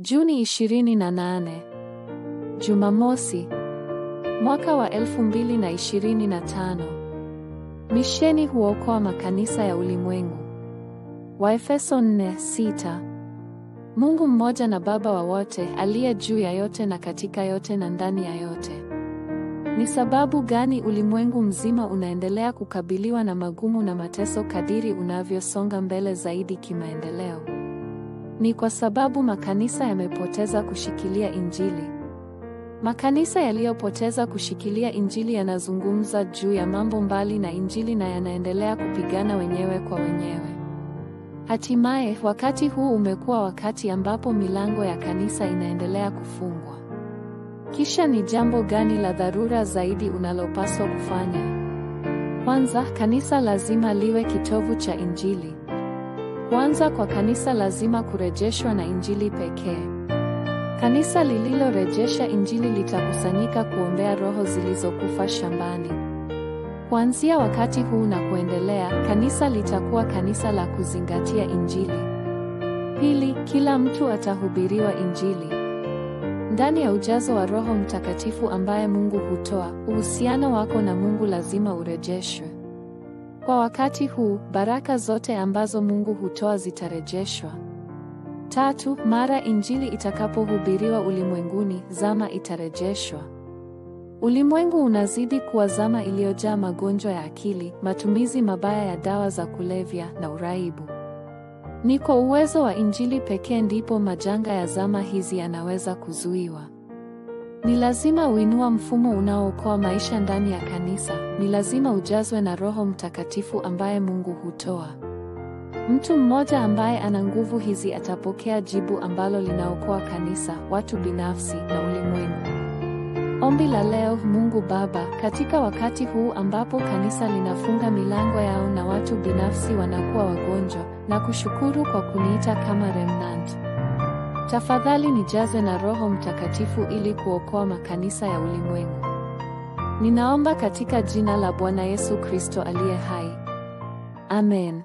Juni 28. Jumamosi. Mwaka wa 2025. Misheni huokoa makanisa ya ulimwengu. Waefeso 4:6. Mungu mmoja na Baba wa wote, aliye juu ya yote na katika yote na ndani ya yote. Ni sababu gani ulimwengu mzima unaendelea kukabiliwa na magumu na mateso kadiri unavyosonga mbele zaidi kimaendeleo? Ni kwa sababu makanisa yamepoteza kushikilia Injili. Makanisa yaliyopoteza kushikilia Injili yanazungumza juu ya mambo mbali na Injili na yanaendelea kupigana wenyewe kwa wenyewe. Hatimaye, wakati huu umekuwa wakati ambapo milango ya kanisa inaendelea kufungwa. Kisha ni jambo gani la dharura zaidi unalopaswa kufanya? Kwanza, kanisa lazima liwe kitovu cha Injili. Kwanza kwa kanisa lazima kurejeshwa na Injili pekee. Kanisa lililorejesha Injili litakusanyika kuombea roho zilizokufa shambani. Kuanzia wakati huu na kuendelea, kanisa litakuwa kanisa la kuzingatia Injili. Pili, kila mtu atahubiriwa Injili. Ndani ya ujazo wa Roho Mtakatifu ambaye Mungu hutoa, uhusiano wako na Mungu lazima urejeshwe. Kwa wakati huu, baraka zote ambazo Mungu hutoa zitarejeshwa. Tatu, mara Injili itakapohubiriwa ulimwenguni, zama itarejeshwa. Ulimwengu unazidi kuwa zama iliyojaa magonjwa ya akili, matumizi mabaya ya dawa za kulevya na uraibu. Ni kwa uwezo wa Injili pekee ndipo majanga ya zama hizi yanaweza kuzuiwa. Ni lazima uinua mfumo unaookoa maisha ndani ya kanisa. Ni lazima ujazwe na Roho Mtakatifu ambaye Mungu hutoa. Mtu mmoja ambaye ana nguvu hizi atapokea jibu ambalo linaokoa kanisa, watu binafsi na ulimwengu. Ombi la leo: Mungu Baba, katika wakati huu ambapo kanisa linafunga milango yao na watu binafsi wanakuwa wagonjwa, na kushukuru kwa kuniita kama remnant. Tafadhali nijaze na Roho Mtakatifu ili kuokoa makanisa ya ulimwengu. Ninaomba katika jina la Bwana Yesu Kristo aliye hai. Amen.